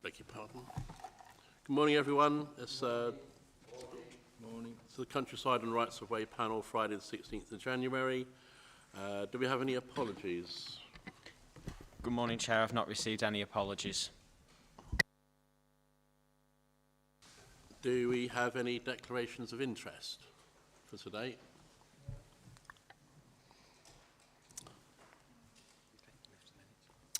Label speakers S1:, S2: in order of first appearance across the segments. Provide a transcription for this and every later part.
S1: Beg your pardon. Good morning, everyone. It's
S2: Morning.
S1: the Countryside and Rights of Way panel, Friday the 16th of January. Do we have any apologies?
S3: Good morning, Chair. I've not received any apologies.
S1: Do we have any declarations of interest for today?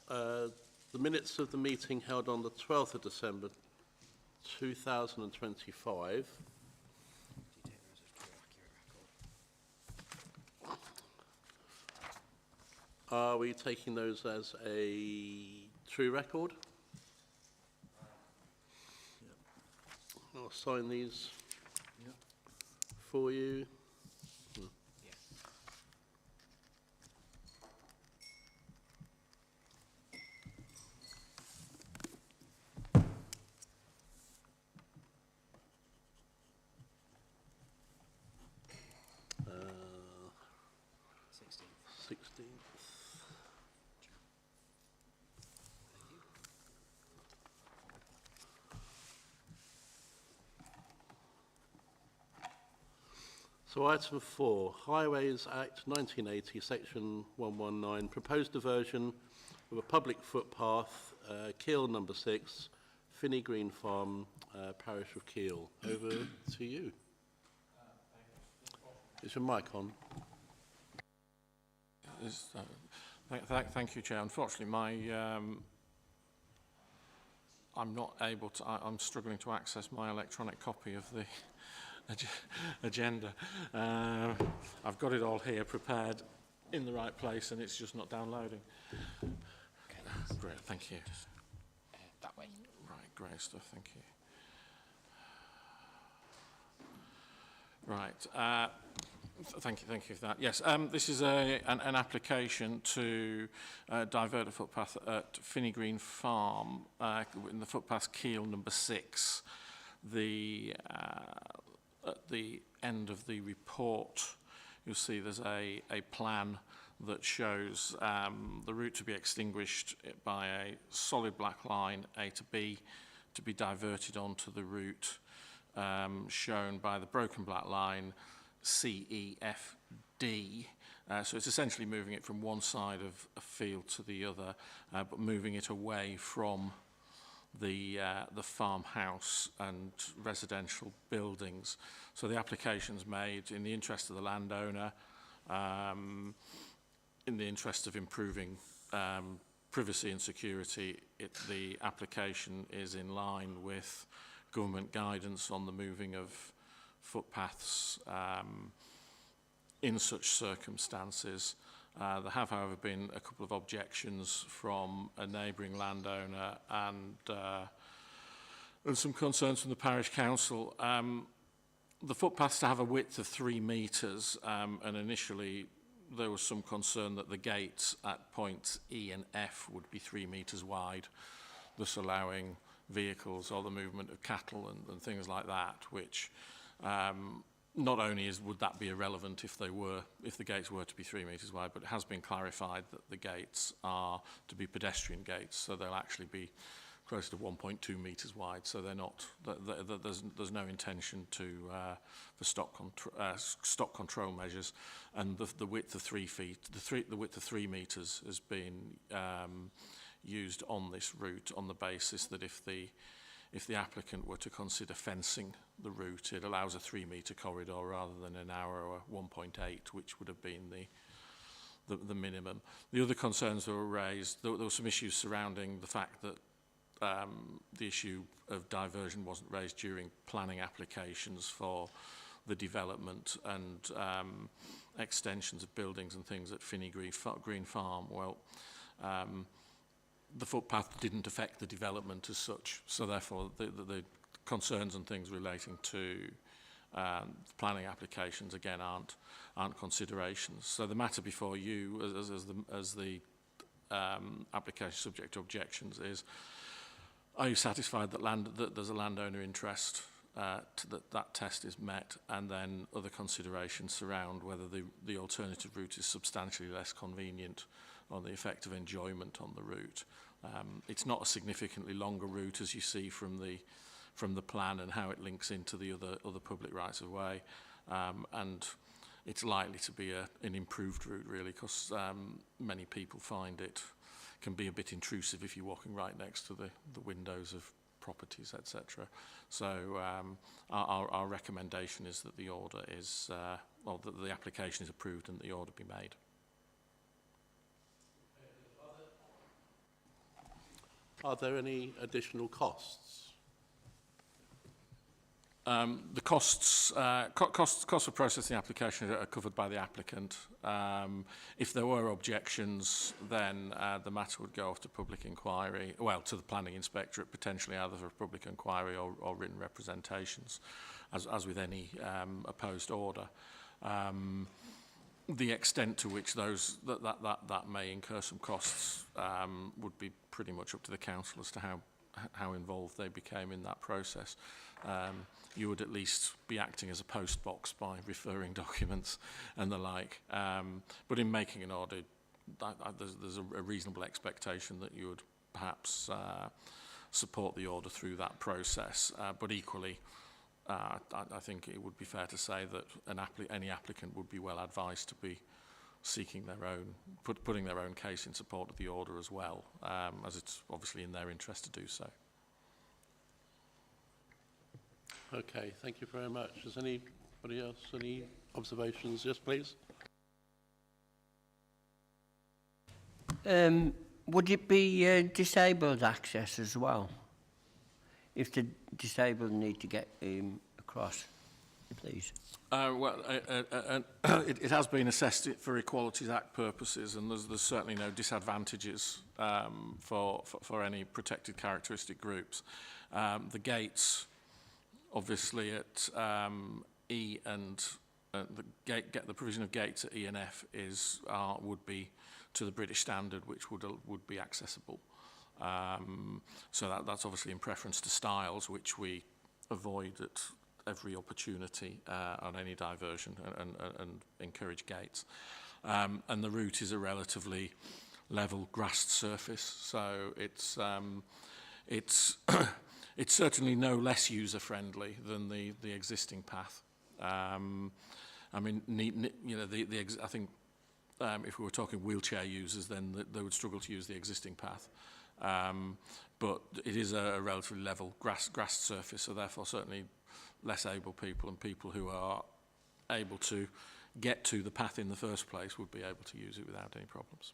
S1: The minutes of the meeting held on the 12th of December 2025. Are we taking those as a true record? Yep. I'll sign these for you. So item 4, Highways Act 1980, section 119, proposed diversion of a public footpath, Keele number 6, Finney Green Farm, Parish of Keele. Over to you. Is your mic on?
S2: Thank you, Chair. Unfortunately, I'm not able to. I'm struggling to access my electronic copy of the agenda. I've got it all here prepared in the right place, and it's just not downloading. Okay, great, thank you.
S3: Just, that way.
S2: Right, great stuff. Thank you. Right. Thank you for that. Yes, this is an application to divert a footpath at Finney Green Farm in the footpath Keele number 6. At the end of the report, you'll see there's a plan that shows the route to be extinguished by a solid black line A to B to be diverted onto the route shown by the broken black line CEFD. So it's essentially moving it from one side of a field to the other, but moving it away from the farmhouse and residential buildings. So the application's made in the interest of the landowner, in the interest of improving privacy and security. The application is in line with government guidance on the moving of footpaths in such circumstances. There have, however, been a couple of objections from a neighbouring landowner and some concerns from the Parish Council. The footpaths to have a width of 3 metres, and initially there was some concern that the gates at points E and F would be 3 metres wide, thus allowing vehicles or the movement of cattle and things like that, which not only would that be irrelevant if the gates were to be 3 metres wide, but it has been clarified that the gates are to be pedestrian gates, so they'll actually be close to 1.2 metres wide. So they're not. There's no intention for stock control measures, and the width of 3 feet, the width of 3 metres has been used on this route on the basis that if the applicant were to consider fencing the route, it allows a 3 metre corridor rather than an narrower 1.8, which would have been the minimum. The other concerns that were raised, there were some issues surrounding the fact that the issue of diversion wasn't raised during planning applications for the development and extensions of buildings and things at Finney Green Farm. Well, the footpath didn't affect the development as such, so therefore the concerns and things relating to planning applications again aren't considerations. So the matter before you as the application subject to objections is: are you satisfied that there's a landowner interest, that test is met, and then other considerations surround whether the alternative route is substantially less convenient on the effect of enjoyment on the route. It's not a significantly longer route, as you see from the plan and how it links into the other public rights of way, and it's likely to be an improved route, really, because many people find it can be a bit intrusive if you're walking right next to the windows of properties, etc. So our recommendation is that the order is, that the application is approved and the order be made.
S1: Are there any additional costs?
S2: The costs for processing the application are covered by the applicant. If there were objections, then the matter would go off to public inquiry, well, to the planning inspectorate, potentially either for public inquiry or written representations, as with any opposed order. The extent to which that may incur some costs would be pretty much up to the council as to how involved they became in that process. You would at least be acting as a post box by referring documents and the like. But in making an order, there's a reasonable expectation that you would perhaps support the order through that process. But equally, I think it would be fair to say that any applicant would be well advised to be seeking their own, putting their own case in support of the order as well, as it's obviously in their interest to do so.
S1: Okay, thank you very much. Does anybody else any observations? Yes, please.
S4: Would it be disabled access as well? If the disabled need to get across, please.
S2: It has been assessed for Equalities Act purposes, and there's certainly no disadvantages for any protected characteristic groups. The gates, obviously, at E and the provision of gates at E and F would be to the British standard, which would be accessible. So that's obviously in preference to stiles, which we avoid at every opportunity on any diversion and encourage gates. And the route is a relatively level grassed surface, so it's it's certainly no less user friendly than the existing path. I mean, I think if we were talking wheelchair users, then they would struggle to use the existing path. But it is a relatively level grassed surface, so therefore certainly less able people and people who are able to get to the path in the first place would be able to use it without any problems.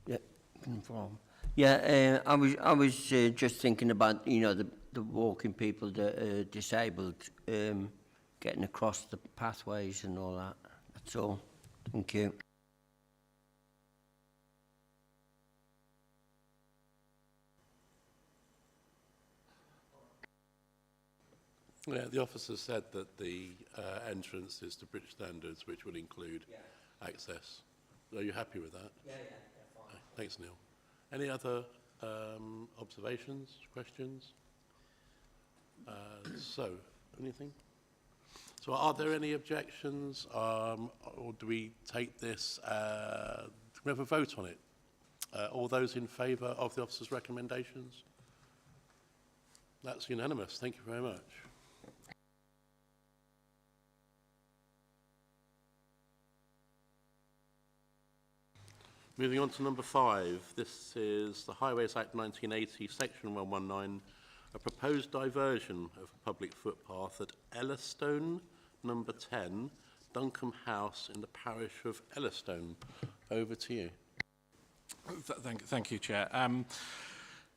S4: Yeah, confirm. Yeah, I was just thinking about the walking people that are disabled, getting across the pathways and all that. That's all. Thank you.
S1: Yeah, the officer said that the entrance is to British standards, which will include access. Are you happy with that? Yeah, fine. Thanks, Neil. Any other observations, questions? So, anything? So are there any objections, or do we take this, do we have a vote on it? All those in favour of the officer's recommendations? That's unanimous. Thank you very much. Moving on to number 5, this is the Highways Act 1980, section 119, a proposed diversion of a public footpath at Ellastone, number 10, Duncombe House in the parish of Ellastone. Over to you.
S2: Thank you, Chair.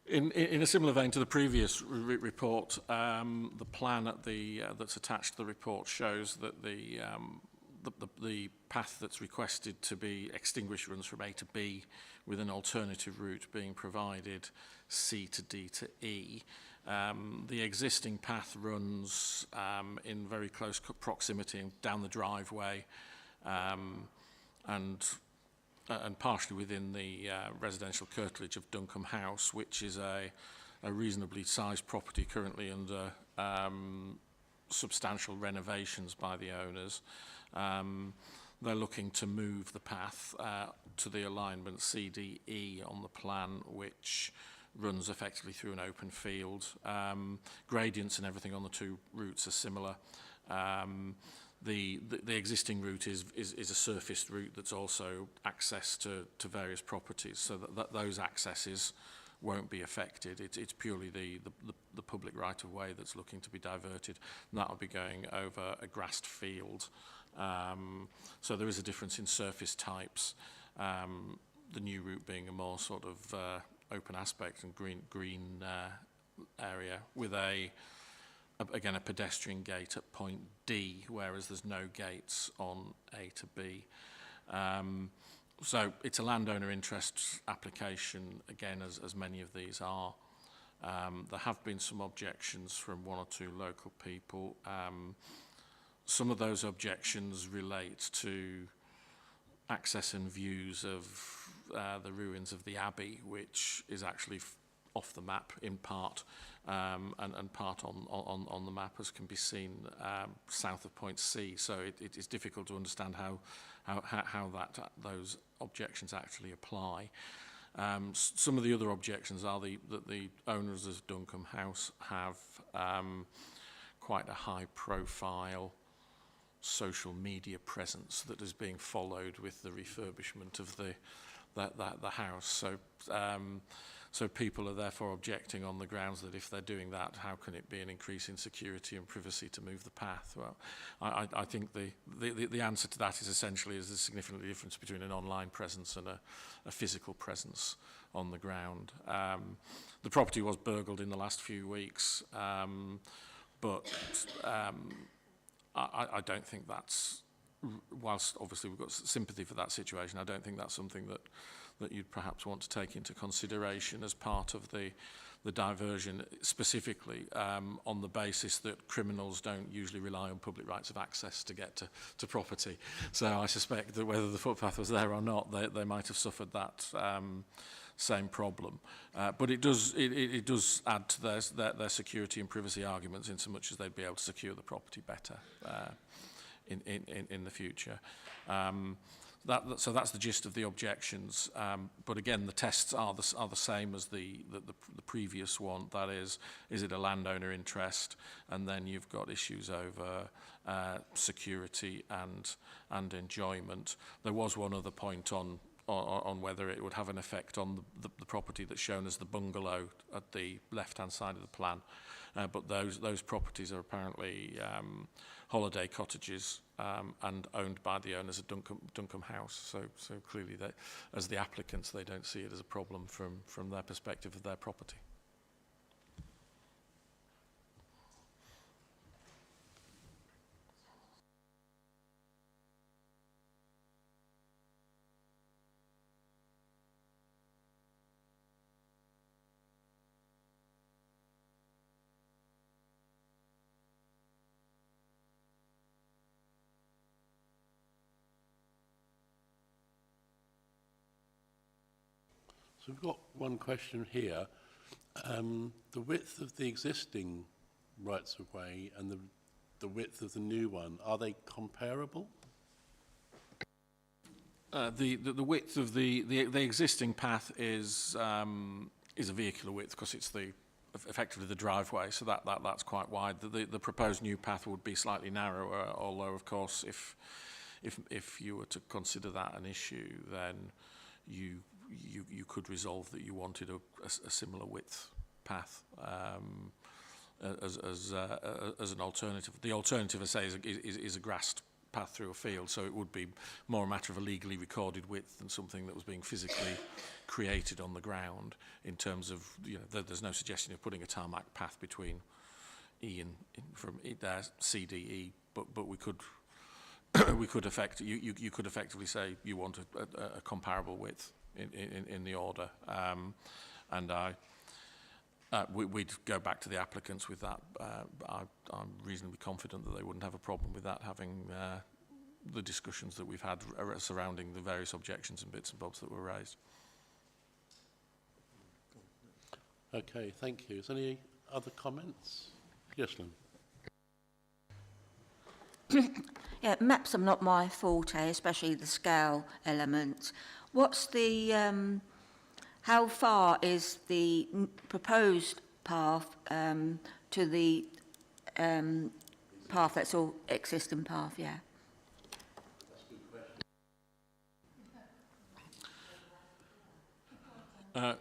S2: In a similar vein to the previous report, the plan at that's attached to the report shows that the path that's requested to be extinguished runs from A to B, with an alternative route being provided C to D to E. The existing path runs in very close proximity down the driveway and partially within the residential curtilage of Duncombe House, which is a reasonably sized property currently under substantial renovations by the owners. they're looking to move the path to the alignment CDE on the plan, which runs effectively through an open field. Gradients and everything on the two routes are similar. The existing route is a surfaced route that's also access to various properties, so that those accesses won't be affected. It's purely the public right-of-way that's looking to be diverted, and that will be going over a grassed field. So there is a difference in surface types. The new route being a more sort of open aspect and green area with again a pedestrian gate at point D, whereas there's no gates on A to B. So it's a landowner interest application, again, as many of these are. There have been some objections from one or two local people. Some of those objections relate to access and views of the ruins of the Abbey, which is actually off the map in part, and part on the map, as can be seen south of point C. So it is difficult to understand how those objections actually apply. Some of the other objections are that the owners of Duncombe House have quite a high profile social media presence that is being followed with the refurbishment of the house. So people are therefore objecting on the grounds that if they're doing that, how can it be an increase in security and privacy to move the path? Well, I think the answer to that is essentially is a significant difference between an online presence and a physical presence on the ground. The property was burgled in the last few weeks, but I don't think that's, whilst obviously we've got sympathy for that situation, I don't think that's something that you'd perhaps want to take into consideration as part of the diversion, specifically on the basis that criminals don't usually rely on public rights of access to get to property. So I suspect that whether the footpath was there or not, they might have suffered that same problem. But it does add to their security and privacy arguments in so much as they'd be able to secure the property better in the future. So that's the gist of the objections. But again, the tests are the same as the previous one. That is it a landowner interest? And then you've got issues over security and enjoyment. There was one other point on whether it would have an effect on the property that's shown as the bungalow at the left-hand side of the plan. But those properties are apparently holiday cottages and owned by the owners of Duncombe House. So clearly, as the applicants, they don't see it as a problem from their perspective of their property.
S1: So we've got one question here. The width of the existing rights of way and the width of the new one, are they comparable?
S2: The width of the existing path is a vehicular width because it's effectively the driveway, so that's quite wide. The proposed new path would be slightly narrower, although of course if you were to consider that an issue, then you could resolve that you wanted a similar width path as an alternative. The alternative, I say, is a grassed path through a field, so it would be more a matter of a legally recorded width than something that was being physically created on the ground. In terms of, there's no suggestion of putting a tarmac path between E and from CDE, but we could you could effectively say you want a comparable width in the order, and we'd go back to the applicants with that. I'm reasonably confident that they wouldn't have a problem with that, having the discussions that we've had surrounding the various objections and bits and bobs that were raised.
S1: Okay, thank you. Is there any other comments? Yes, Lynn.
S5: Yeah, maps are not my forte, especially the scale element. What's the, how far is the proposed path to the path that's all existing path, yeah?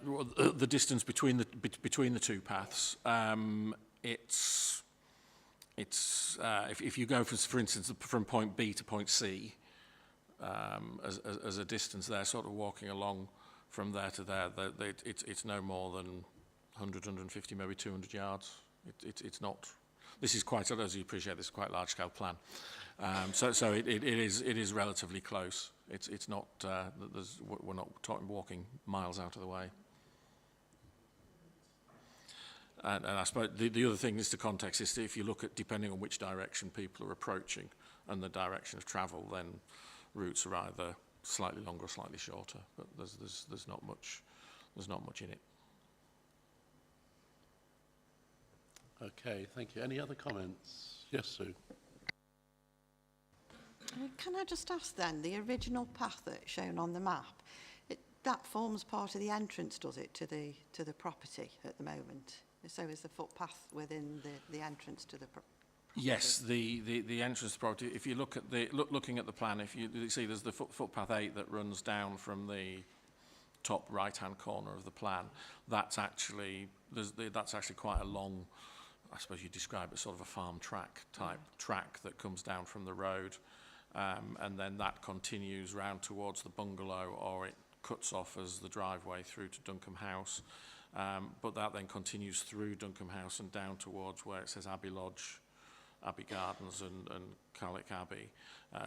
S2: Well, the distance between the two paths, it's if you go for instance from point B to point C, as a distance there, sort of walking along from there to there, it's no more than 100, 150, maybe 200 yards. It's not. This is quite, as you appreciate, this is quite a large scale plan. So it is relatively close. It's not. We're not walking miles out of the way. And I suppose the other thing is the context is that if you look at depending on which direction people are approaching and the direction of travel, then routes are either slightly longer or slightly shorter. But there's not much in it.
S1: Okay, thank you. Any other comments? Yes, Sue.
S6: Can I just ask then, the original path that's shown on the map, that forms part of the entrance, does it, to the property at the moment? So is the footpath within the entrance to the property?
S2: Yes, the entrance to the property. If you look at looking at the plan, if you see there's the footpath 8 that runs down from the top right-hand corner of the plan. That's actually quite a long, I suppose you describe it sort of a farm track type track that comes down from the road, and then that continues round towards the bungalow, or it cuts off as the driveway through to Duncombe House. But that then continues through Duncombe House and down towards where it says Abbey Lodge, Abbey Gardens and Carlick Abbey.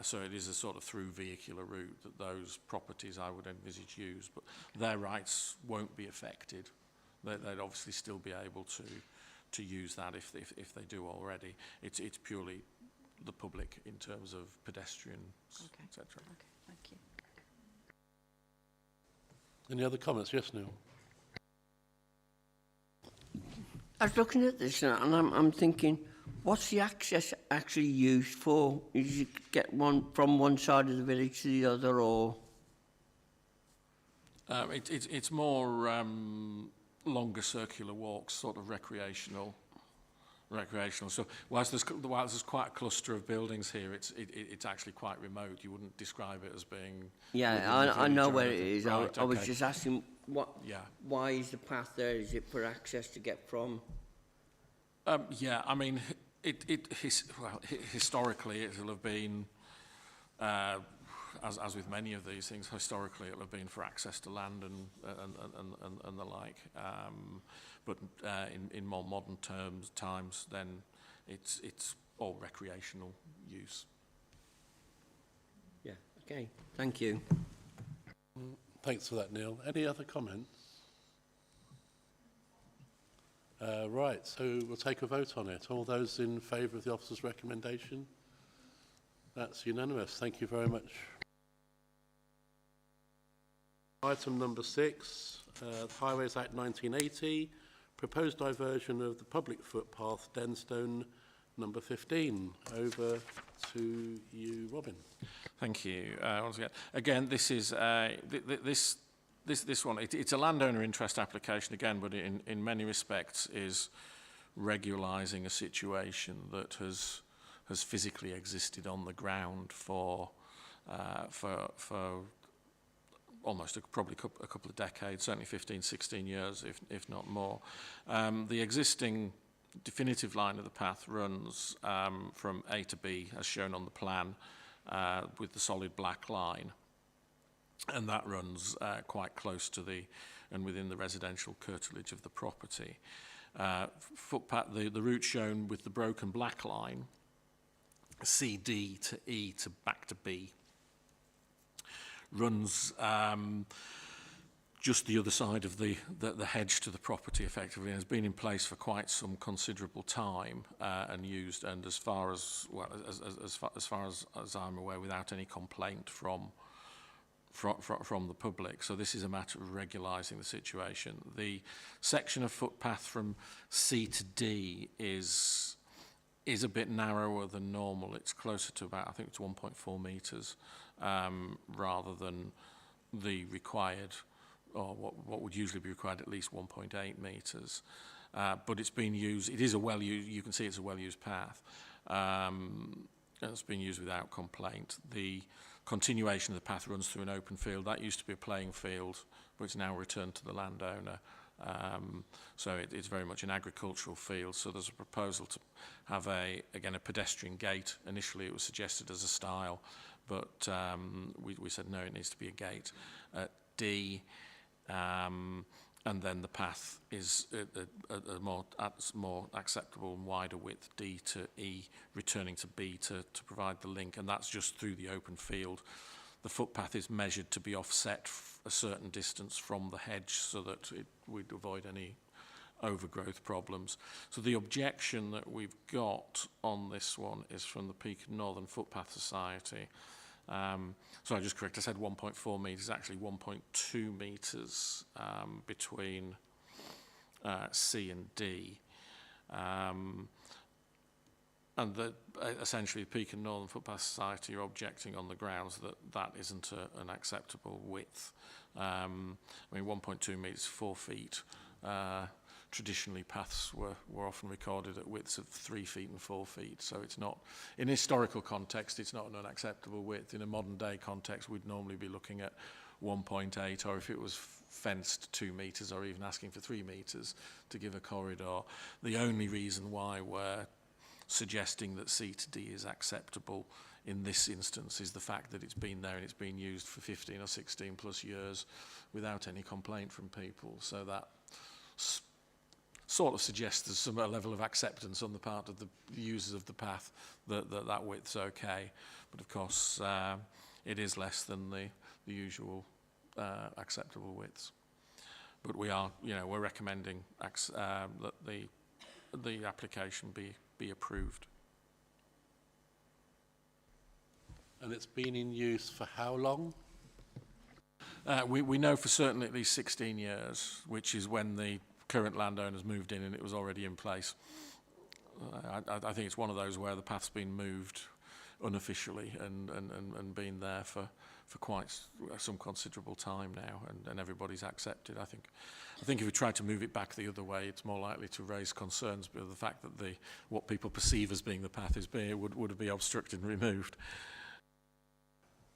S2: So it is a sort of through vehicular route that those properties I would envisage use, but their rights won't be affected. They'd obviously still be able to use that if they do already. It's purely the public in terms of pedestrians,
S6: Okay.
S2: etc.
S6: Okay, thank you.
S1: Any other comments? Yes, Neil.
S4: I was looking at this and I'm thinking, what's the access actually used for? Is you get one from one side of the village to the other, or?
S2: It's more longer circular walks, sort of recreational. So whilst there's quite a cluster of buildings here, it's actually quite remote. You wouldn't describe it as being.
S4: Yeah, I know where it is.
S2: Right,
S4: I was
S2: okay.
S4: just asking,
S2: Yeah.
S4: why is the path there? Is it for access to get from?
S2: Yeah, I mean, historically it'll have been, as with many of these things, historically it'll have been for access to land and the like. But in more modern times, then it's all recreational use.
S4: Yeah. Okay. Thank you.
S1: Thanks for that, Neil. Any other comments? Right, so we'll take a vote on it. All those in favour of the officer's recommendation? That's unanimous. Thank you very much. Item number 6, Highways Act 1980, proposed diversion of the public footpath, Denstone, number 15. Over to you, Robin.
S2: Thank you. Once again, this is this one. It's a landowner interest application again, but in many respects is regularising a situation that has physically existed on the ground for almost probably a couple of decades, certainly 15, 16 years, if not more. The existing definitive line of the path runs from A to B, as shown on the plan, with the solid black line. And that runs quite close to and within the residential curtilage of the property. Footpath, the route shown with the broken black line, CD to E to back to B, runs just the other side of the hedge to the property effectively, and has been in place for quite some considerable time and used, and as far as I'm aware, without any complaint from the public. So this is a matter of regularising the situation. The section of footpath from C to D is is a bit narrower than normal. It's closer to about, I think it's 1.4 metres, rather than the required, or what would usually be required, at least 1.8 metres. But it's been used, it is a well-used, you can see it's a well-used path. It's been used without complaint. The continuation of the path runs through an open field. That used to be a playing field, but it's now returned to the landowner. So it's very much an agricultural field. So there's a proposal to have again a pedestrian gate. Initially it was suggested as a stile, but we said no, it needs to be a gate. At D, and then the path is a more acceptable and wider width, D to E, returning to B to provide the link, and that's just through the open field. The footpath is measured to be offset a certain distance from the hedge so that we'd avoid any overgrowth problems. So the objection that we've got on this one is from the Peak Northern Footpath Society. So I just correct, I said 1.4 metres, actually 1.2 metres between C and D. And essentially the Peak and Northern Footpath Society are objecting on the grounds that that isn't an acceptable width. I mean, 1.2 metres, 4 feet. Traditionally, paths were often recorded at widths of 3 feet and 4 feet. So it's not, in historical context, it's not an unacceptable width. In a modern day context, we'd normally be looking at 1.8, or if it was fenced 2 metres, or even asking for 3 metres to give a corridor. The only reason why we're suggesting that C to D is acceptable in this instance is the fact that it's been there and it's been used for 15 or 16 plus years without any complaint from people. So that sort of suggests there's some level of acceptance on the part of the users of the path that width's okay. But of course, it is less than the usual acceptable widths. But we are, we're recommending that the application be approved.
S1: And it's been in use for how long?
S2: We know for certain at least 16 years, which is when the current landowners moved in and it was already in place. I think it's one of those where the path's been moved unofficially and been there for quite some considerable time now, and everybody's accepted. I think if we try to move it back the other way, it's more likely to raise concerns because of the fact that what people perceive as being the path would be obstructed and removed.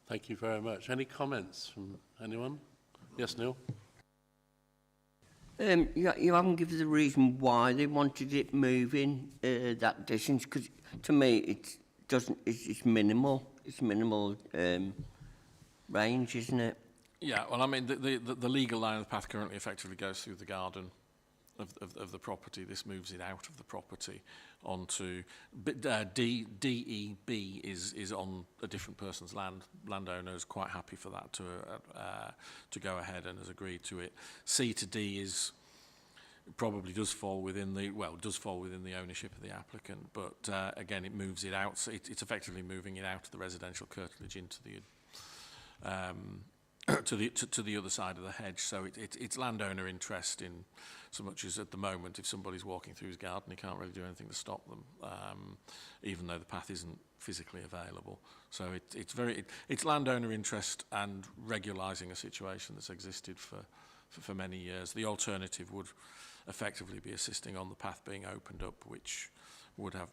S1: Thank you very much. Any comments from anyone? Yes, Neil?
S4: You haven't given the reason why they wanted it moving that distance, because to me it's minimal. It's minimal range, isn't it?
S2: Yeah, well, I mean, the legal line of the path currently effectively goes through the garden of the property. This moves it out of the property onto DEB is on a different person's land. Landowner is quite happy for that to go ahead and has agreed to it. C to D probably does fall within the ownership of the applicant, but again, it moves it out. So it's effectively moving it out of the residential curtilage into the to the other side of the hedge. So it's landowner interest in so much as at the moment, if somebody's walking through his garden, he can't really do anything to stop them, even though the path isn't physically available. So it's landowner interest and regularising a situation that's existed for many years. The alternative would effectively be assisting on the path being opened up, which would have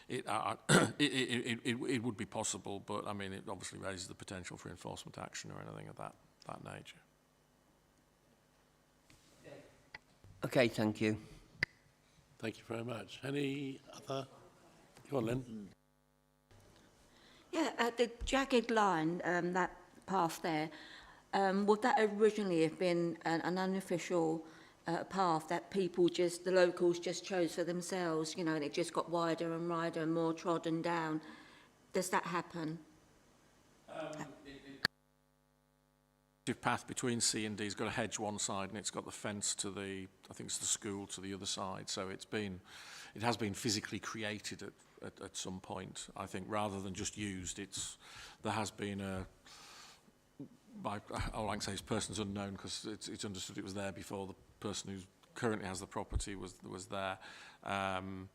S2: it would be possible, but I mean, it obviously raises the potential for enforcement action or anything of that nature.
S4: Okay, thank you.
S1: Thank you very much. Any other? Go on, Lynn.
S5: Yeah, the jagged line, that path there, would that originally have been an unofficial path that the locals just chose for themselves, and it just got wider and wider and more trodden down? Does that happen?
S2: The path between C and D has got a hedge one side and it's got the fence to I think it's the school to the other side. So it has been physically created at some point. I think rather than just used, there has been all I can say is person's unknown, because it's understood it was there before the person who's currently has the property was there. And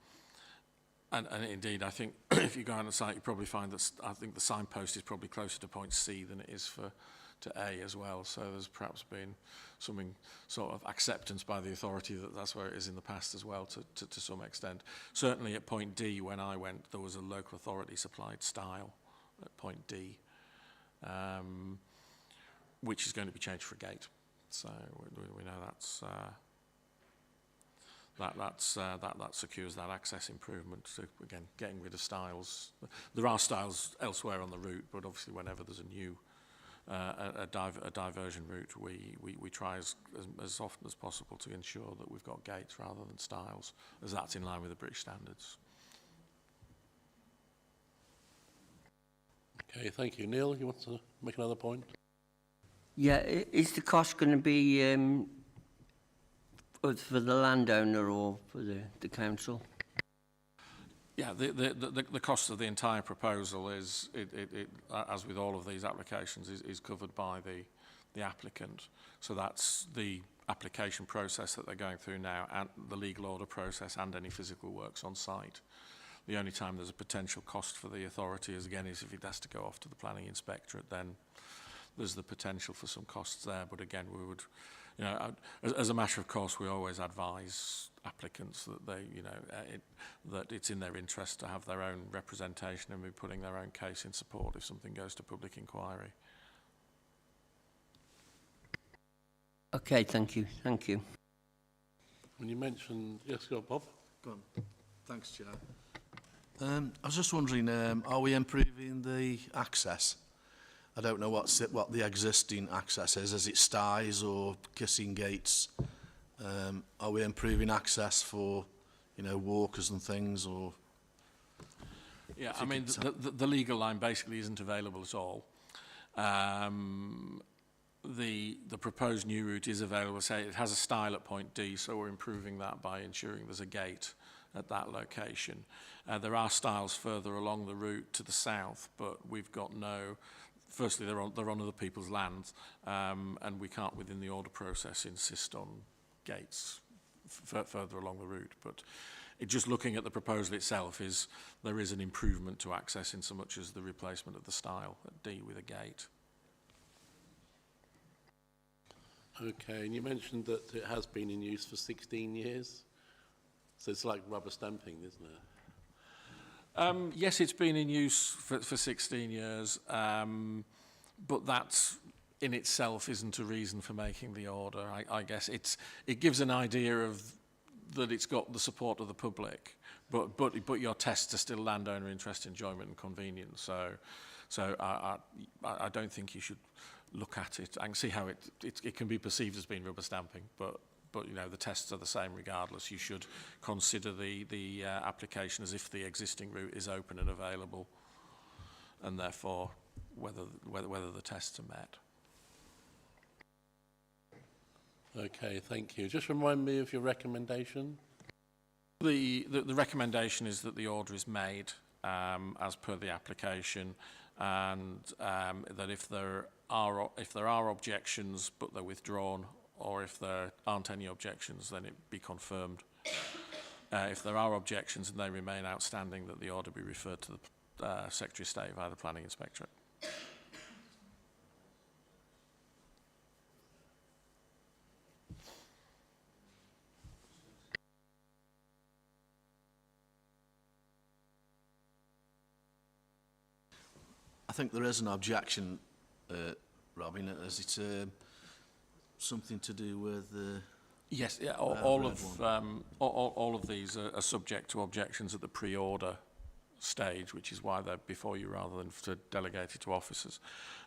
S2: indeed, I think if you go on the site, you probably find that I think the signpost is probably closer to point C than it is to A as well. So there's perhaps been something sort of acceptance by the authority that that's where it is in the past as well to some extent. Certainly at point D, when I went, there was a local authority supplied style at point D, which is going to be changed for a gate. So we know that secures that access improvement. So again, getting rid of stiles. There are stiles elsewhere on the route, but obviously whenever there's a new a diversion route, we try as often as possible to ensure that we've got gates rather than stiles, as that's in line with the British standards.
S1: Okay, thank you. Neil, you want to make another point?
S4: Yeah, is the cost going to be for the landowner or for the council?
S2: Yeah, the cost of the entire proposal is, as with all of these applications, is covered by the applicant. So that's the application process that they're going through now, and the legal order process, and any physical works on site. The only time there's a potential cost for the authority is, again, is if it has to go off to the planning inspectorate, then there's the potential for some costs there. But again, we would, you know, as a matter of course, we always advise applicants that they, you know, that it's in their interest to have their own representation and be putting their own case in support if something goes to public inquiry.
S4: Okay, thank you. Thank you.
S1: When you mentioned, yes, go on, Bob.
S7: Go on. Thanks, Chair. I was just wondering, are we improving the access? I don't know what the existing access is. Is it styes or kissing gates? Are we improving access for, you know, walkers and things, or?
S2: Yeah, I mean, the legal line basically isn't available at all. The proposed new route is available. Say it has a stile at point D, so we're improving that by ensuring there's a gate at that location. There are stiles further along the route to the south, but we've got no. Firstly, they're on other people's land, and we can't, within the order process, insist on gates further along the route. But just looking at the proposal itself, there is an improvement to access in so much as the replacement of the stile at D with a gate.
S1: Okay, and you mentioned that it has been in use for 16 years. So it's like rubber stamping, isn't it?
S2: Yes, it's been in use for 16 years, but that in itself isn't a reason for making the order. I guess it gives an idea of that it's got the support of the public, but your tests are still landowner interest, enjoyment and convenience. So I don't think you should look at it. I can see how it can be perceived as being rubber stamping, but you know, the tests are the same regardless. You should consider the application as if the existing route is open and available, and therefore whether the tests are met.
S1: Okay, thank you. Just remind me of your recommendation.
S2: The recommendation is that the order is made as per the application, and that if there are objections but they're withdrawn, or if there aren't any objections, then it be confirmed. If there are objections and they remain outstanding, that the order be referred to the Secretary of State via the Planning Inspectorate.
S7: I think there is an objection, Robin. Is it something to do with
S2: yes, yeah, all of these are subject to objections at the pre-order stage, which is why they're before you rather than to delegate it to officers.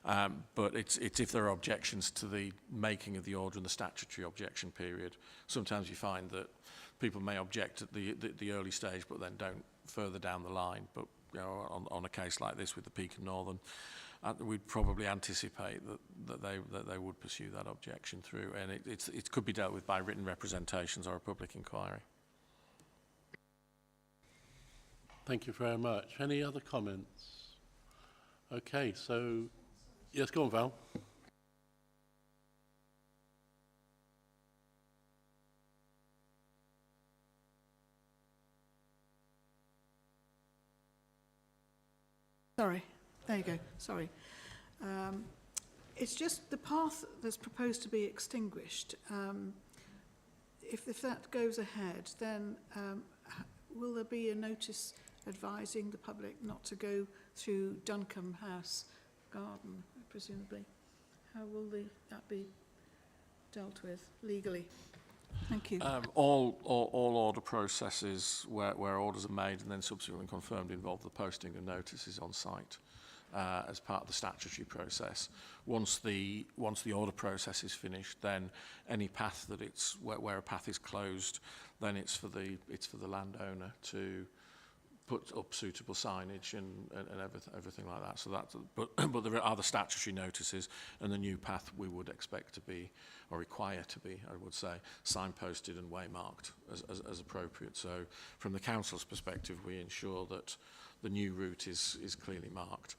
S2: But it's if there are objections to the making of the order in the statutory objection period. Sometimes you find that people may object at the early stage, but then don't further down the line. But you know, on a case like this with the Peak and Northern, we'd probably anticipate that they would pursue that objection through, and it could be dealt with by written representations or a public inquiry.
S1: Thank you very much. Any other comments? Okay, so yes, go on, Val.
S8: Sorry, there you go, sorry. It's just the path that's proposed to be extinguished. If that goes ahead, then will there be a notice advising the public not to go through Duncombe House garden, presumably? How will that be dealt with legally? Thank you.
S2: All order processes where orders are made and then subsequently confirmed involve the posting of notices on site as part of the statutory process. Once the order process is finished, then any path that where a path is closed, then it's for the landowner to put up suitable signage and everything like that. So but there are the statutory notices, and the new path we would expect to be, or require to be, I would say, signposted and waymarked as appropriate. So from the council's perspective, we ensure that the new route is clearly marked.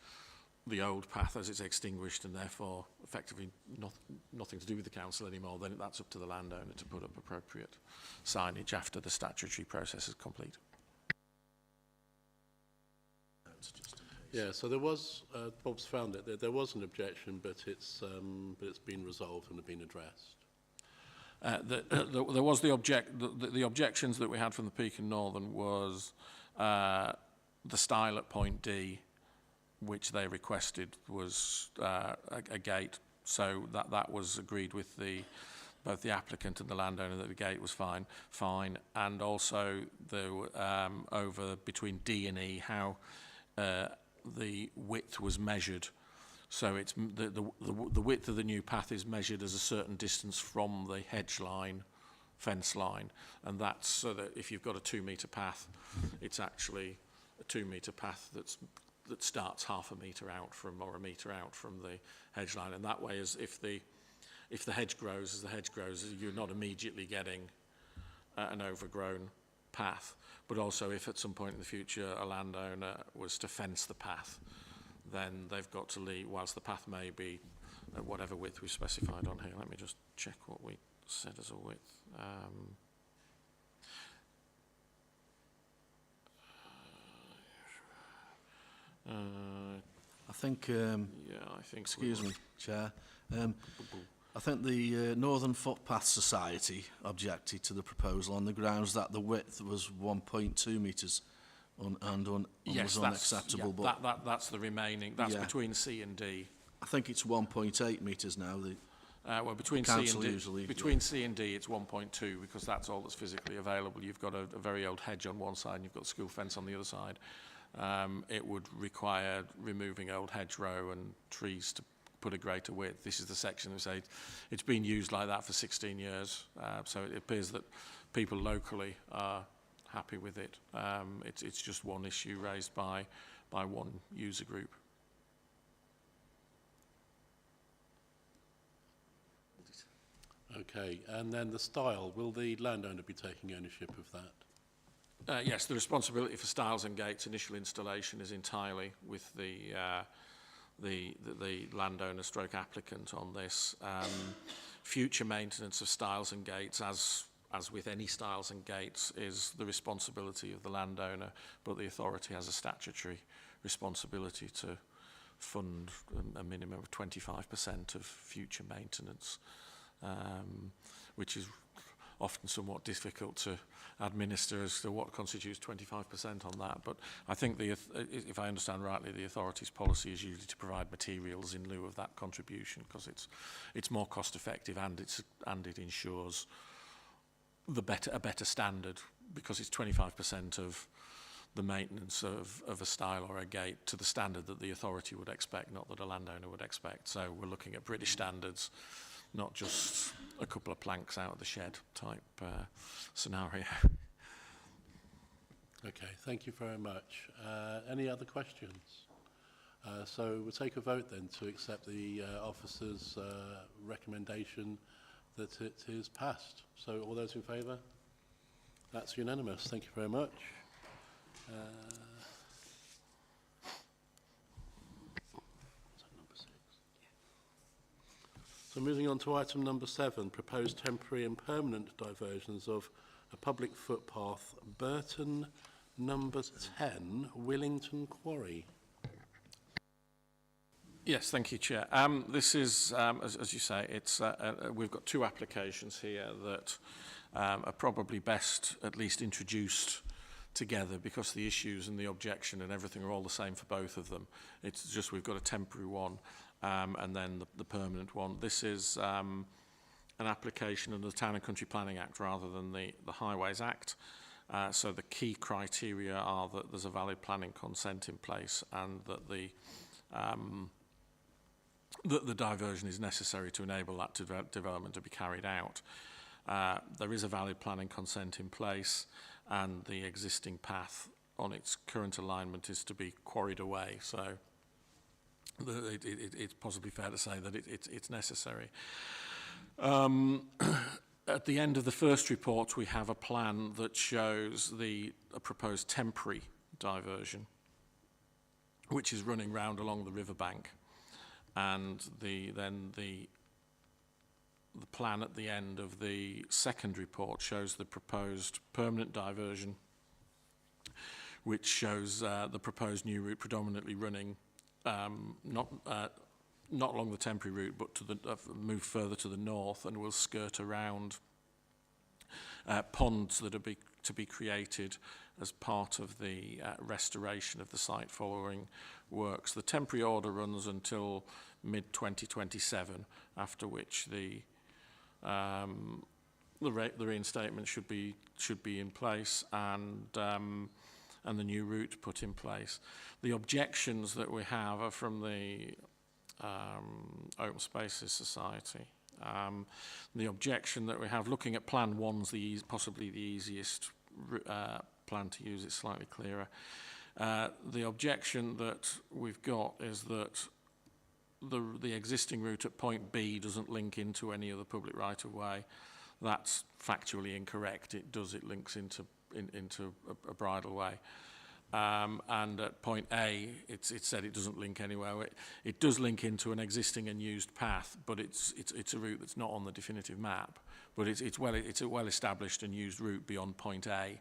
S2: The old path, as it's extinguished and therefore effectively nothing to do with the council anymore, then that's up to the landowner to put up appropriate signage after the statutory process is complete.
S1: Yeah, so there was, Bob's found it, there was an objection, but it's been resolved and been addressed.
S2: There was the objections that we had from the Peak and Northern was the style at point D, which they requested was a gate, so that was agreed with both the applicant and the landowner that the gate was fine, and also over between D and E how the width was measured. So it's the width of the new path is measured as a certain distance from the hedge line, fence line, and that's so that if you've got a 2 metre path, it's actually a 2 metre path that starts half a metre out from, or a metre out from the hedge line, and that way, as if the hedge grows, as the hedge grows, you're not immediately getting an overgrown path. But also, if at some point in the future a landowner was to fence the path, then they've got to leave, whilst the path may be at whatever width we specified on here. Let me just check what we said as a width.
S7: I think,
S2: yeah, I think.
S7: excuse me, Chair. I think the Northern Footpath Society objected to the proposal on the grounds that the width was 1.2 metres was unacceptable.
S2: Yeah,
S7: but
S2: that's the remaining. That's
S7: yeah,
S2: between C and D.
S7: I think it's 1.8 metres now.
S2: Well, between C and D, it's 1.2 because that's all that's physically available. You've got a very old hedge on one side and you've got the school fence on the other side. It would require removing old hedgerow and trees to put a greater width. This is the section that say it's been used like that for 16 years. So it appears that people locally are happy with it. It's just one issue raised by one user group.
S1: Okay, and then the style, will the landowner be taking ownership of that?
S2: Yes, the responsibility for stiles and gates initial installation is entirely with the landowner stroke applicant on this. Future maintenance of stiles and gates, as with any stiles and gates, is the responsibility of the landowner, but the authority has a statutory responsibility to fund a minimum of 25% of future maintenance, which is often somewhat difficult to administer as to what constitutes 25% on that. But I think, if I understand rightly, the authority's policy is usually to provide materials in lieu of that contribution because it's more cost effective and it ensures a better standard because it's 25% of the maintenance of a stile or a gate to the standard that the authority would expect, not that a landowner would expect. So we're looking at British standards, not just a couple of planks out of the shed type scenario.
S1: Okay, thank you very much. Any other questions? So we'll take a vote then to accept the officer's recommendation that it is passed. So all those in favour? That's unanimous. Thank you very much. So moving on to item number 7, proposed temporary and permanent diversions of a public footpath, Burton number 10, Willington Quarry.
S2: Yes, thank you, Chair. This is, as you say, it's we've got two applications here that are probably best at least introduced together, because the issues and the objection and everything are all the same for both of them. It's just we've got a temporary one and then the permanent one. This is an application under the Town and Country Planning Act rather than the Highways Act. So the key criteria are that there's a valid planning consent in place and that the diversion is necessary to enable that development to be carried out. There is a valid planning consent in place, and the existing path on its current alignment is to be quarried away. So it's possibly fair to say that it's necessary. At the end of the first report, we have a plan that shows a proposed temporary diversion, which is running round along the riverbank. And the plan at the end of the second report shows the proposed permanent diversion, which shows the proposed new route predominantly running not along the temporary route, but to the move further to the north, and will skirt around ponds that are to be created as part of the restoration of the site following works. The temporary order runs until mid-2027, after which the reinstatement should be in place and the new route put in place. The objections that we have are from the Open Spaces Society. The objection that we have, looking at Plan 1's possibly the easiest plan to use, it's slightly clearer. The objection that we've got is that the existing route at point B doesn't link into any other public right-of-way. That's factually incorrect. It does. It links into a bridle way. And at point A, it's said it doesn't link anywhere. It does link into an existing and used path, but it's a route that's not on the definitive map. But it's a well-established and used route beyond point A.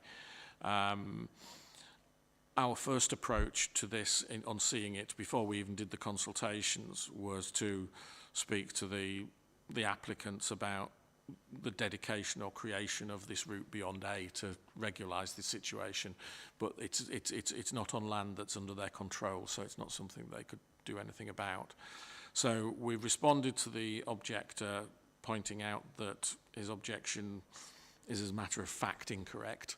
S2: Our first approach to this on seeing it before we even did the consultations was to speak to the applicants about the dedication or creation of this route beyond A to regularise the situation, but it's not on land that's under their control, so it's not something they could do anything about. So we've responded to the objector, pointing out that his objection is, as a matter of fact, incorrect,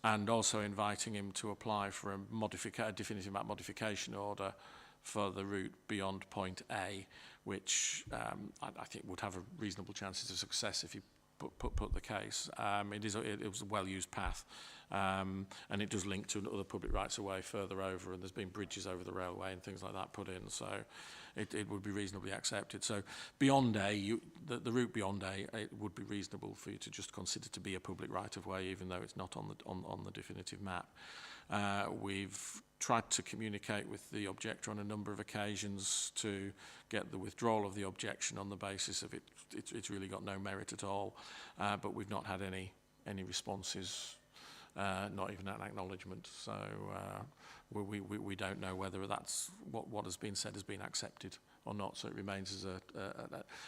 S2: and also inviting him to apply for a definitive map modification order for the route beyond point A, which I think would have a reasonable chances of success if you put the case. It was a well-used path, and it does link to other public rights-of-way further over, and there's been bridges over the railway and things like that put in, so it would be reasonably accepted. So beyond A, the route beyond A, it would be reasonable for you to just consider to be a public right-of-way, even though it's not on the definitive map. We've tried to communicate with the objector on a number of occasions to get the withdrawal of the objection on the basis of it's really got no merit at all, but we've not had any responses, not even an acknowledgement. So we don't know whether that's what has been said has been accepted or not. So it remains as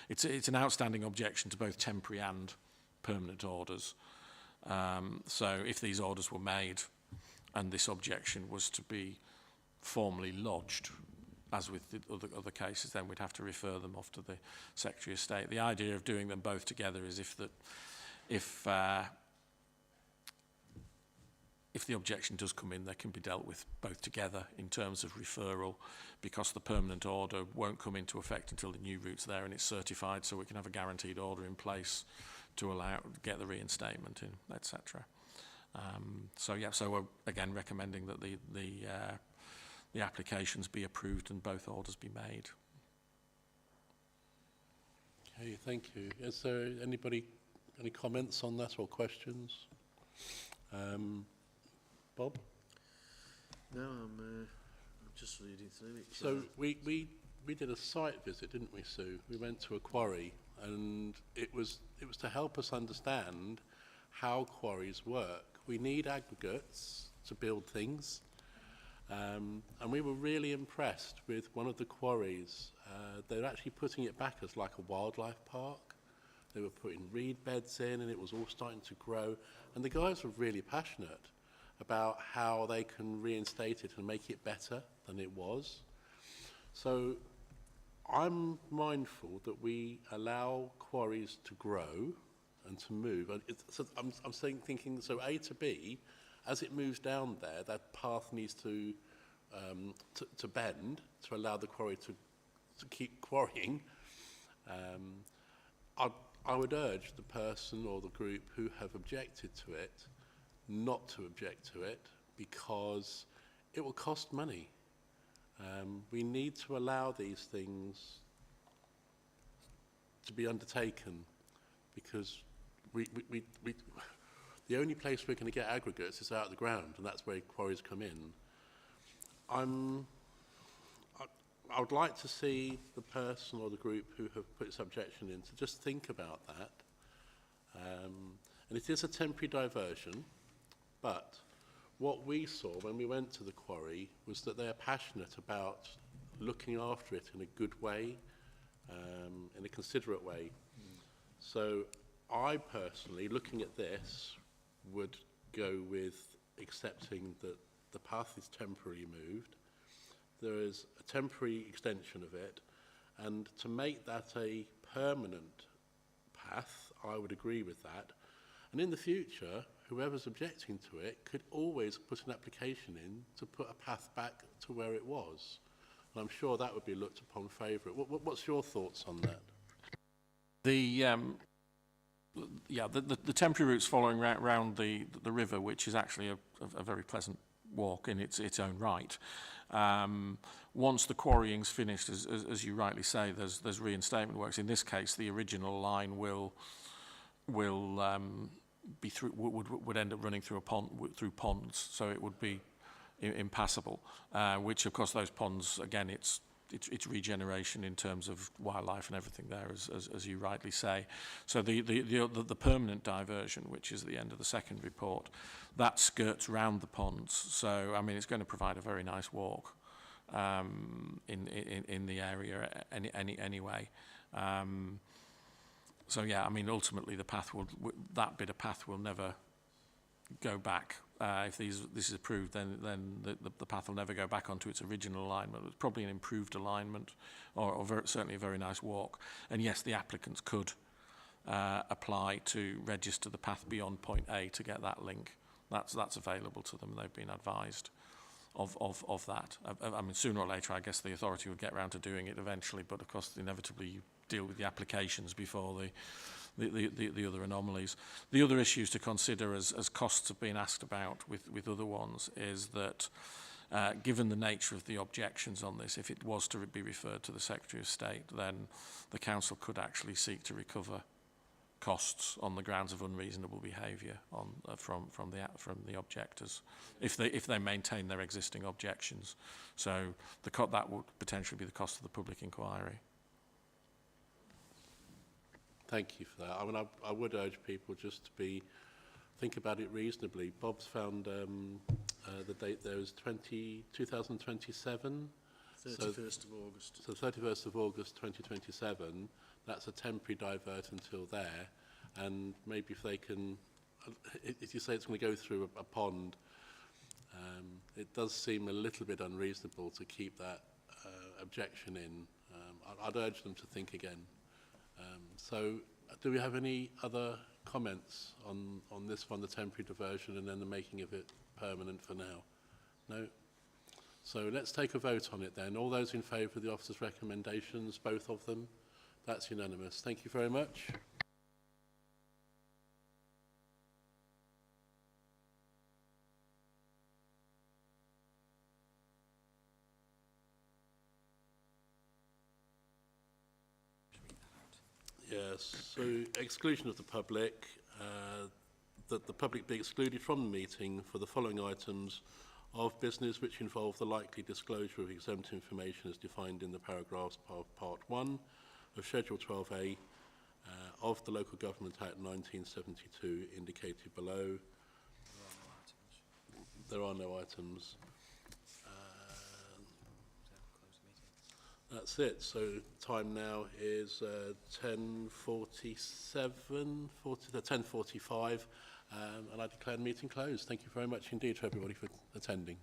S2: it's an outstanding objection to both temporary and permanent orders. So if these orders were made and this objection was to be formally lodged, as with the other cases, then we'd have to refer them off to the Secretary of State. The idea of doing them both together is if the objection does come in, they can be dealt with both together in terms of referral, because the permanent order won't come into effect until the new route's there and it's certified, so we can have a guaranteed order in place to get the reinstatement in, etc. So we're again recommending that the applications be approved and both orders be made.
S1: Okay, thank you. Is there any comments on that or questions? Bob?
S9: No, I'm just reading through it.
S1: So we did a site visit, didn't we, Sue? We went to a quarry, and it was to help us understand how quarries work. We need aggregates to build things. And we were really impressed with one of the quarries. They're actually putting it back as like a wildlife park. They were putting reed beds in, and it was all starting to grow. And the guys were really passionate about how they can reinstate it and make it better than it was. So I'm mindful that we allow quarries to grow and to move. And so I'm thinking, so A to B, as it moves down there, that path needs to bend to allow the quarry to keep quarrying. I would urge the person or the group who have objected to it not to object to it, because it will cost money. We need to allow these things to be undertaken, because the only place we're going to get aggregates is out of the ground, and that's where quarries come in. I would like to see the person or the group who have put this objection in to just think about that. And it is a temporary diversion, but what we saw when we went to the quarry was that they are passionate about looking after it in a good way, in a considerate way. So I personally, looking at this, would go with accepting that the path is temporarily moved. There is a temporary extension of it, and to make that a permanent path, I would agree with that. And in the future, whoever's objecting to it could always put an application in to put a path back to where it was. And I'm sure that would be looked upon favourably. What's your thoughts on that?
S2: The temporary route's following round the river, which is actually a very pleasant walk in its own right. Once the quarrying's finished, as you rightly say, there's reinstatement works. In this case, the original line will be through, would end up running through through ponds, so it would be impassable. Which, of course, those ponds, again, it's regeneration in terms of wildlife and everything there, as you rightly say. So the permanent diversion, which is the end of the second report, that skirts round the ponds. So I mean, it's going to provide a very nice walk in the area anyway. So yeah, I mean, ultimately the path that bit of path will never go back. If this is approved, then the path will never go back onto its original alignment. It's probably an improved alignment, or certainly a very nice walk. And yes, the applicants could apply to register the path beyond point A to get that link. That's available to them. They've been advised of that. I mean, sooner or later, I guess the authority would get around to doing it eventually, but of course, inevitably, you deal with the applications before the other anomalies. The other issues to consider, as costs have been asked about with other ones, is that given the nature of the objections on this, if it was to be referred to the Secretary of State, then the Council could actually seek to recover costs on the grounds of unreasonable behaviour from the objectors, if they maintain their existing objections. So that would potentially be the cost of the public inquiry.
S1: Thank you for that. I mean, I would urge people just to think about it reasonably. Bob's found the date there is 2027.
S9: 31st of August.
S1: So 31st of August 2027. That's a temporary divert until there. And maybe if they can, if you say it's going to go through a pond, it does seem a little bit unreasonable to keep that objection in. I'd urge them to think again. So do we have any other comments on this one, the temporary diversion, and then the making of it permanent for now? No? So let's take a vote on it then. All those in favour of the officer's recommendations, both of them? That's unanimous. Thank you very much. Yes, so exclusion of the public, that the public be excluded from the meeting for the following items of business which involve the likely disclosure of exempt information as defined in the paragraphs of Part 1 of Schedule 12A of the Local Government Act 1972 indicated below. There are no items. That's it. So time now is 10:45, and I declare the meeting closed. Thank you very much indeed to everybody for attending.